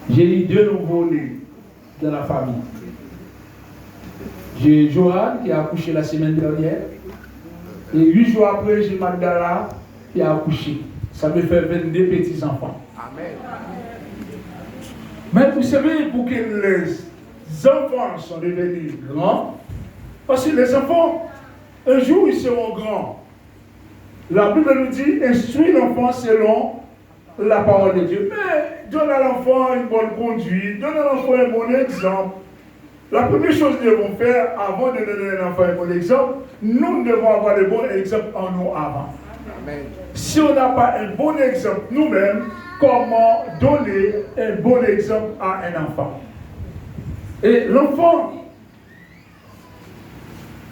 J'ai eu 2 nouveaux-nés dans la famille. J'ai Johan qui a accouché la semaine dernière. Et 8 jours après, j'ai Magdala qui a accouché. Ça me fait 22 petits-enfants. Amen. Mais vous savez, pour que les enfants soient devenus grands, parce que les enfants, un jour, ils seront grands. La Bible nous dit, instruis l'enfant selon la parole de Dieu. Mais donne à l'enfant une bonne conduite, donne à l'enfant un bon exemple. La première chose que nous devons faire avant de donner à l'enfant un bon exemple, nous devons avoir de bons exemples en nous avant. Amen. Si on n'a pas un bon exemple nous-mêmes, comment donner un bon exemple à un enfant? Et l'enfant,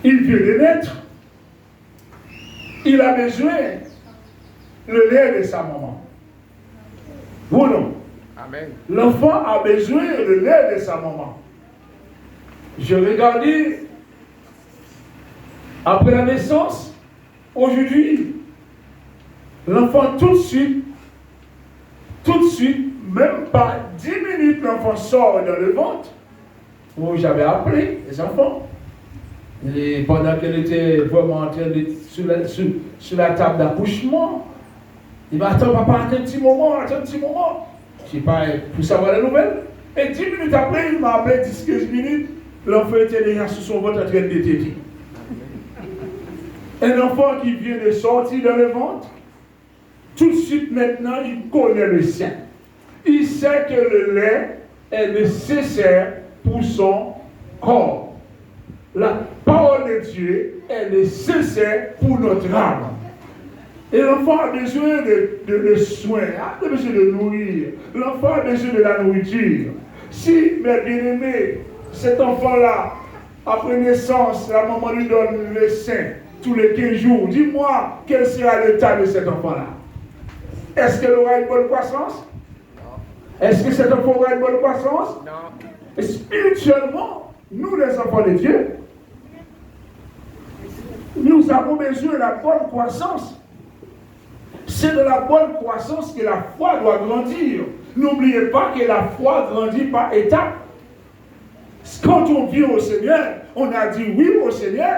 il vient de naître. Il a besoin le lait de sa maman. Vous non? Amen. L'enfant a besoin le lait de sa maman. Je regardais après la naissance, aujourd'hui, l'enfant tout de suite, même pas 10 minutes, l'enfant sort dans le ventre. Où j'avais appelé les enfants. Et pendant qu'elle était vraiment en train d'être sur la table d'accouchement, il m'a dit, attends papa, attends un petit moment. Je sais pas, pour savoir la nouvelle. Et 10 minutes après, il m'a appelé 10-15 minutes. L'enfant était déjà sur son ventre en train de téter. Un enfant qui vient de sortir dans le ventre, tout de suite maintenant, il connaît le sein. Il sait que le lait est nécessaire pour son corps. La parole de Dieu est nécessaire pour notre âme. Et l'enfant a besoin de soins, a besoin de nourrir. L'enfant a besoin de la nourriture. Si, mes bien-aimés, cet enfant-là, après naissance, la maman lui donne le sein tous les 15 jours, dis-moi quel sera l'état de cet enfant-là. Est-ce qu'elle aura une bonne croissance? Non. Est-ce que cet enfant aura une bonne croissance? Non. Et spirituellement, nous les enfants de Dieu, nous avons besoin de la bonne croissance. C'est de la bonne croissance que la foi doit grandir. N'oubliez pas que la foi grandit par étapes. Quand on vient au Seigneur, on a dit oui au Seigneur,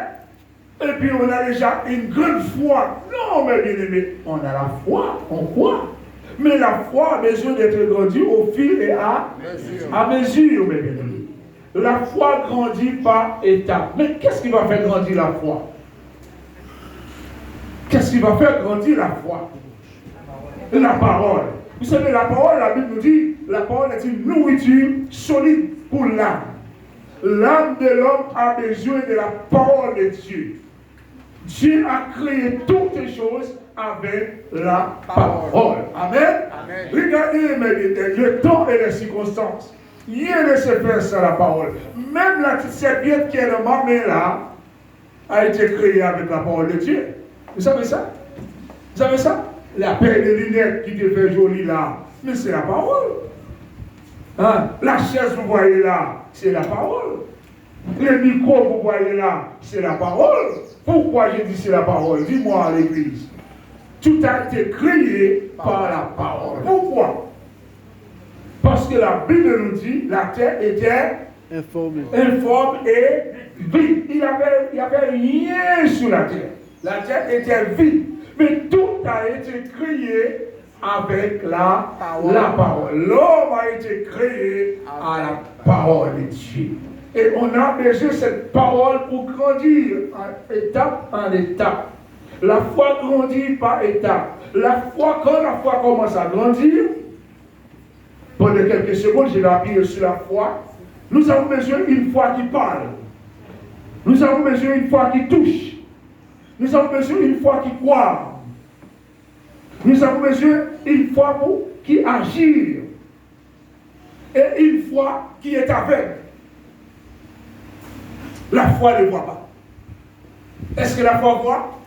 et puis on a déjà une grande foi. Non, mes bien-aimés, on a la foi, on croit. Mais la foi a besoin d'être grandie au fil et à mesure, mes bien-aimés. La foi grandit par étapes. Mais qu'est-ce qui va faire grandir la foi? Qu'est-ce qui va faire grandir la foi? La parole. Vous savez, la parole, la Bible nous dit, la parole est une nourriture solide pour l'âme. L'âme de l'homme a besoin de la parole de Dieu. Dieu a créé toutes les choses avec la parole. Amen. Amen. Regardez, le temps et les circonstances. Rien ne se fait sans la parole. Même la petite serpillette qui est dans ma main là a été créée avec la parole de Dieu. Vous savez ça? Vous savez ça? La paire de lunettes qui te fait jolie là, mais c'est la parole. Hein? La chaise que vous voyez là, c'est la parole. Le micro que vous voyez là, c'est la parole. Pourquoi j'ai dit c'est la parole? Dis-moi à l'église. Tout a été créé par la parole. Pourquoi? Parce que la Bible nous dit la terre était informe et vide. Il n'y avait rien sur la terre. La terre était vide. Mais tout a été créé avec la parole. L'homme a été créé à la parole de Dieu. Et on a besoin de cette parole pour grandir étape en étape. La foi grandit par étape. Quand la foi commence à grandir, pendant quelques secondes, je vais appuyer sur la foi. Nous avons besoin d'une foi qui parle. Nous avons besoin d'une foi qui touche. Nous avons besoin d'une foi qui croit. Nous avons besoin d'une foi qui agit. Et une foi qui est aveugle. La foi ne voit pas. Est-ce que la foi voit?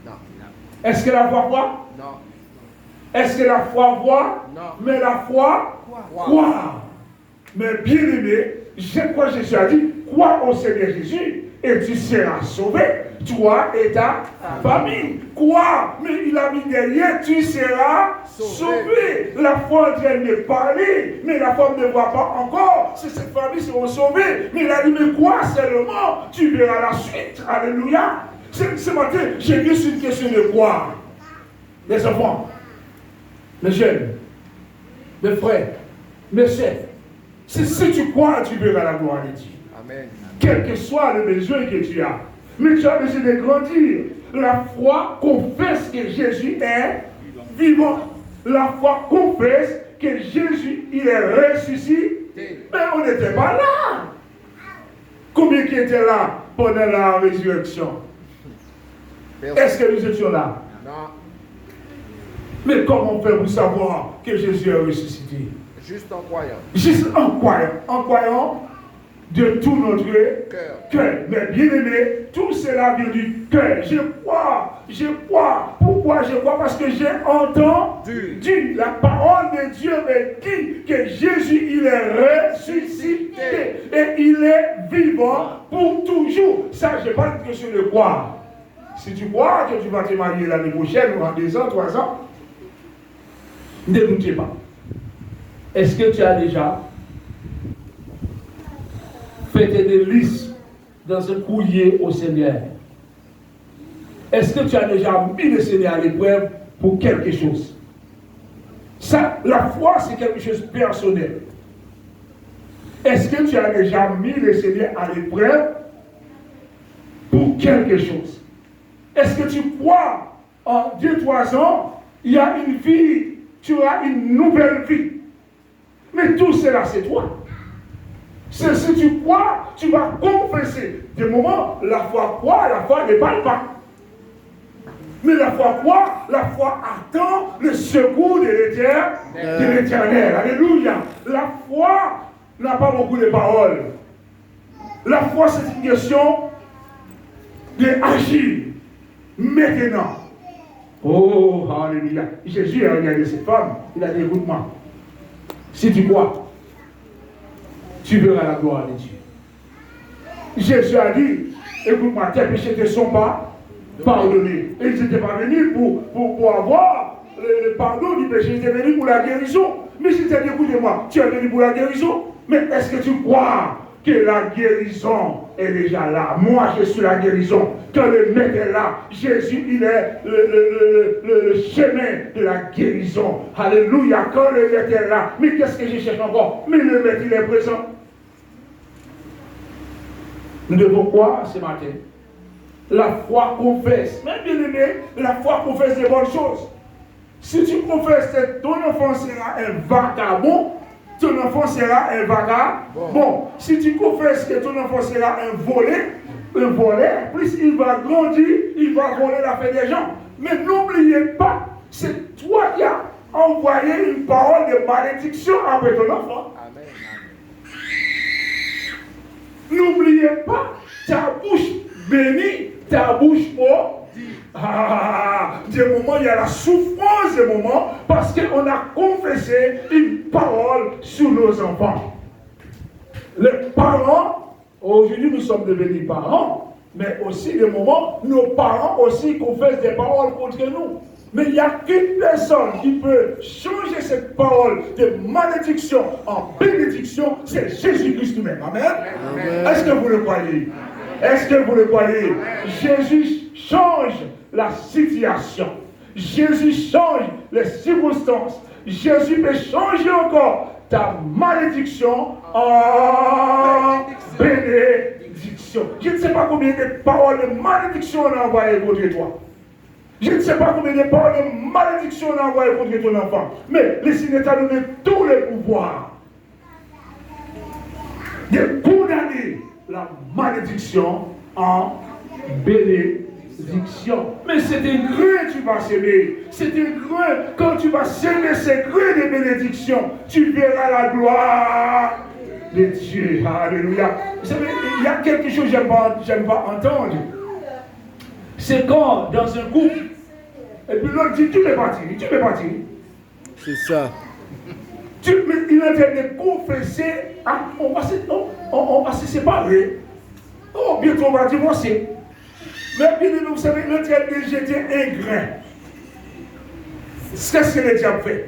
Non. Est-ce que la foi voit? Non. Est-ce que la foi voit? Non. Mais la foi croit. Mais bien aimé, je crois que Jésus a dit, crois au Seigneur Jésus et tu seras sauvé. toi et ta famille. Quoi? Mais il a mis derrière, tu seras sauvé. La foi est en train de parler, mais la femme ne voit pas encore si cette famille sera sauvée. Mais il a dit, mais quoi seulement? Tu verras la suite. Alléluia. Ce matin, j'ai vu sur une question de quoi? Les enfants, mes jeunes, mes frères, mes chefs. Si tu crois, tu verras la gloire de Dieu. Amen. Quel que soit le besoin que tu as. Mais tu as besoin de grandir. La foi confesse que Jésus est vivant. La foi confesse que Jésus, il est ressuscité. Mais on n'était pas là. Combien qui étaient là pendant la résurrection? Est-ce que nous étions là? Non. Mais comment on fait pour savoir que Jésus est ressuscité? Juste en croyant. Juste en croyant. En croyant de tout notre cœur. Mais bien aimé, tout cela vient du cœur. Je crois. Pourquoi je crois? Parce que j'ai entendu la parole de Dieu me dit que Jésus, il est ressuscité. Et il est vivant pour toujours. Ça, je n'ai pas de question de croire. Si tu crois que tu vas te marier l'année prochaine ou en 2 ans, 3 ans, ne doutez pas. Est-ce que tu as déjà fait des listes dans un courrier au Seigneur? Est-ce que tu as déjà mis le Seigneur à l'épreuve pour quelque chose? Ça, la foi, c'est quelque chose de personnel. Est-ce que tu as déjà mis le Seigneur à l'épreuve pour quelque chose? Est-ce que tu crois en 2-3 ans, il y a une vie, tu auras une nouvelle vie? Mais tout cela, c'est toi. Si tu crois, tu vas confesser. De moment, la foi croit, la foi ne parle pas. Mais la foi croit, la foi attend le secours de l'Éternel. Alléluia. La foi n'a pas beaucoup de paroles. La foi, c'est une question d'agir maintenant. Oh, alléluia. Jésus a regardé cette femme, il a dit, écoute-moi. Si tu crois, tu verras la gloire de Dieu. Jésus a dit, écoute-moi, tes péchés ne sont pas pardonnés. Et ils n'étaient pas venus pour avoir le pardon du péché, ils étaient venus pour la guérison. Mais si tu as dit, écoutez-moi, tu es venu pour la guérison, mais est-ce que tu crois que la guérison est déjà là? Moi, je suis la guérison. Quand le maître est là, Jésus, il est le chemin de la guérison. Alléluia. Quand le maître est là, mais qu'est-ce que je cherche encore? Mais le maître, il est présent. Nous devons croire ce matin. La foi confesse. Même bien aimé, la foi confesse des bonnes choses. Si tu confesses que ton enfant sera un vagabond, ton enfant sera un vagabond. Bon, si tu confesses que ton enfant sera un voleur, plus il va grandir, il va voler la fête des gens. Mais n'oubliez pas, c'est toi qui as envoyé une parole de malédiction après ton enfant. Amen. N'oubliez pas, ta bouche bénie, ta bouche maudite. Des moments, il y a la souffrance des moments parce qu'on a confessé une parole sur nos enfants. Les parents, aujourd'hui nous sommes devenus parents, mais aussi des moments, nos parents aussi confessent des paroles contre nous. Mais il n'y a qu'une personne qui peut changer cette parole de malédiction en bénédiction, c'est Jésus-Christ lui-même. Amen. Amen. Est-ce que vous le croyez? Est-ce que vous le croyez? Jésus change la situation. Jésus change les circonstances. Jésus peut changer encore ta malédiction en bénédiction. Je ne sais pas combien de paroles de malédiction on a envoyées contre toi. Je ne sais pas combien de paroles de malédiction on a envoyées contre ton enfant. Mais le Seigneur t'a donné tous les pouvoirs de condamner la malédiction en bénédiction. Mais c'est un grain que tu vas semer. C'est un grain. Quand tu vas semer ces grains de bénédiction, tu verras la gloire de Dieu. Alléluia. Vous savez, il y a quelque chose que j'aime pas entendre. C'est quand, dans un couple, et puis l'autre dit, tu peux partir. C'est ça. Mais il est en train de confesser, on va se séparer. Oh, bientôt on va divorcer. Mais bien, vous savez, le diable de jeter un grain. Qu'est-ce que le diable fait?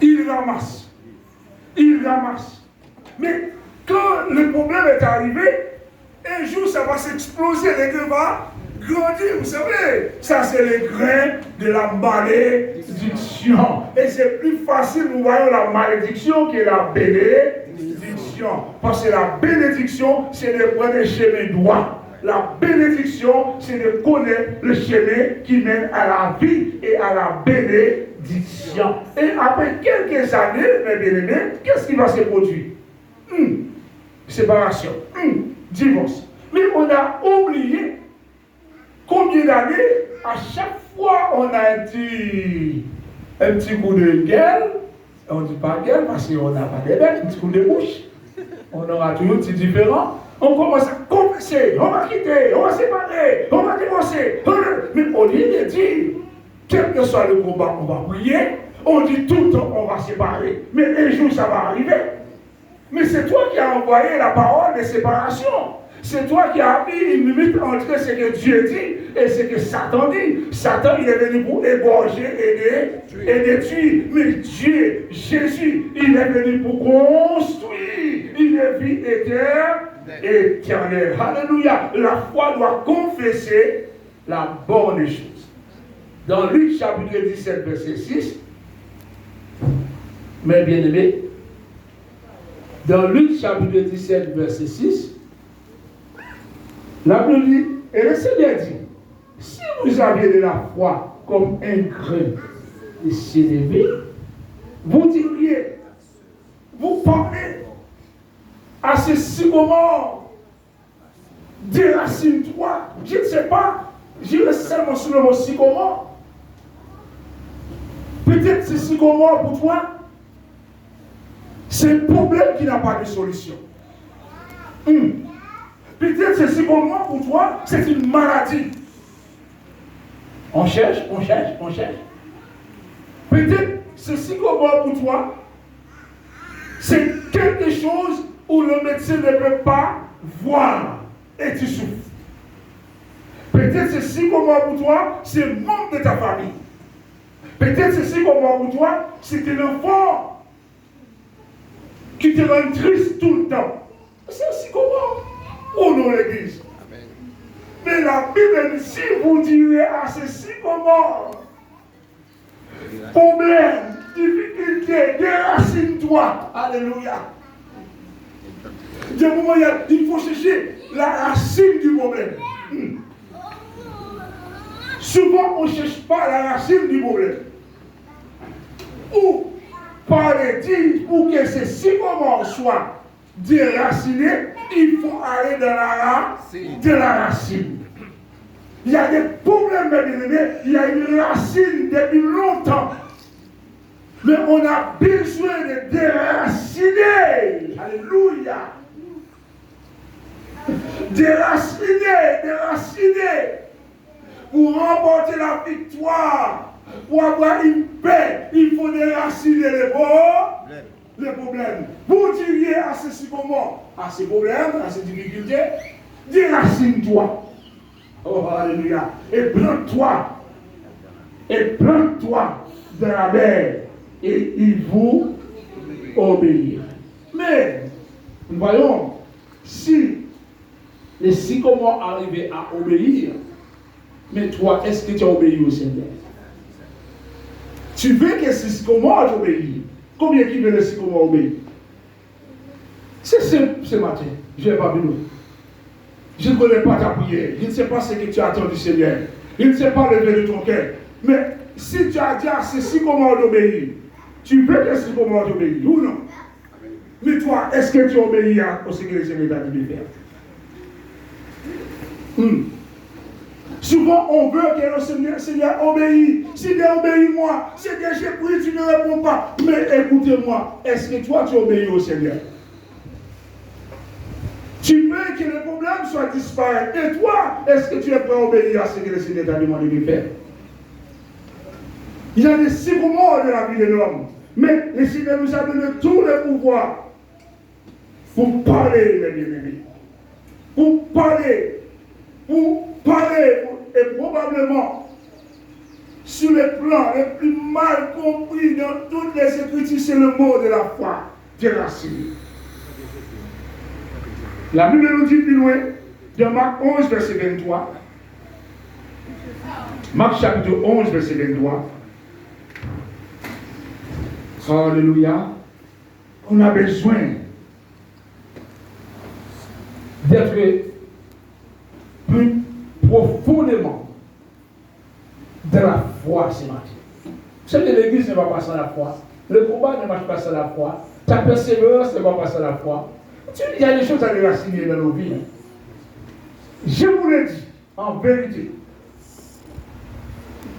Il ramasse. Il ramasse. Mais quand le problème est arrivé, un jour ça va s'exploser, les grains vont grandir. Vous savez, ça c'est les grains de la malédiction. Et c'est plus facile, nous voyons la malédiction que la bénédiction. Parce que la bénédiction, c'est de prendre un chemin droit. La bénédiction, c'est de connaître le chemin qui mène à la vie et à la bénédiction. Et après quelques années, mes bien-aimés, qu'est-ce qui va se produire? Séparation, divorce. Mais on a oublié combien d'années, à chaque fois, on a un petit coup de gueule. On ne dit pas gueule parce qu'on n'a pas de bête, un petit coup de bouche. On aura toujours un petit différent. On commence à converser, on va quitter, on va séparer, on va divorcer. Mais au lieu de dire, quel que soit le combat, on va prier, on dit tout le temps, on va séparer. Mais un jour, ça va arriver. Mais c'est toi qui as envoyé la parole de séparation. C'est toi qui as mis une limite entre ce que Dieu dit et ce que Satan dit. Satan, il est venu pour égorger et détruire. Mais Dieu, Jésus, il est venu pour construire une vie éternelle. Alléluia. La foi doit confesser la bonne chose. Dans Luc chapitre 17, verset 6, mes bien-aimés, dans Luc chapitre 17, verset 6, la Bible dit, et le Seigneur dit, si vous aviez de la foi comme un grain de sénévé, vous diriez, vous parlez à ce sycomore, déracine-toi. Je ne sais pas, j'irai seulement sur le mot sycomore. Peut-être ce sycomore pour toi, c'est un problème qui n'a pas de solution. Peut-être ce sycomore pour toi, c'est une maladie. On cherche. Peut-être ce sycomore pour toi, c'est quelque chose où le médecin ne peut pas voir et tu souffres. Peut-être ce sycomore pour toi, c'est le membre de ta famille. Peut-être ce sycomore pour toi, c'est un enfant qui te rend triste tout le temps. C'est un sycomore. Au nom de l'Église. Mais la Bible dit, si vous direz à ce sycomore, problème, difficulté, déracine-toi. Alléluia. Il faut chercher la racine du problème. Souvent, on ne cherche pas la racine du problème. Ou, par les dire, pour que ce sycomore soit déraciné, il faut aller dans la racine. Il y a des problèmes, il y a une racine depuis longtemps. Mais on a besoin de déraciner. Alléluia. Déraciner. Pour remporter la victoire, pour avoir une paix, il faut déraciner les problèmes. Vous diriez à ce sycomore, à ces problèmes, à ces difficultés, déracine-toi. Oh, alléluia. Et plante-toi dans la mer, et il vous obéira. Mais, voyons, si les sycomores arrivaient à obéir, mais toi, est-ce que tu as obéi au Seigneur? Tu veux que ces sycomores t'obéissent? Combien qui veut le sycomore obéir? C'est simple ce matin. Je n'ai pas vu. Je ne connais pas ta prière. Je ne sais pas ce que tu attends du Seigneur. Je ne sais pas le vœu de ton cœur. Mais si tu as dit à ces sycomores d'obéir, tu veux que ces sycomores t'obéissent ou non? Mais toi, est-ce que tu obéis à ce que le Seigneur t'a dit de faire? Souvent, on veut que le Seigneur obéisse. Seigneur, obéis-moi. Seigneur, j'ai prié, tu ne réponds pas. Mais écoutez-moi, est-ce que toi, tu obéis au Seigneur? Tu veux que le problème soit disparu. Et toi, est-ce que tu es prêt à obéir à ce que le Seigneur t'a demandé de faire? Il y a des sycomores de la vie de l'homme. Mais le Seigneur nous a donné tout le pouvoir pour parler, mes bien-aimés. Pour parler. Pour parler et probablement sur les plans les plus mal compris dans toutes les Écritures, c'est le mot de la foi déraciné. La Bible nous dit plus loin, dans Marc 11, verset 23, Marc chapitre 11, verset 23, Alléluia, on a besoin d'être plus profondément dans la foi ce matin. Vous savez, l'église ne va pas sans la foi. Le combat ne marche pas sans la foi. Ta persévérance ne va pas sans la foi. Il y a des choses à déraciner dans nos vies. Je vous le dis, en vérité,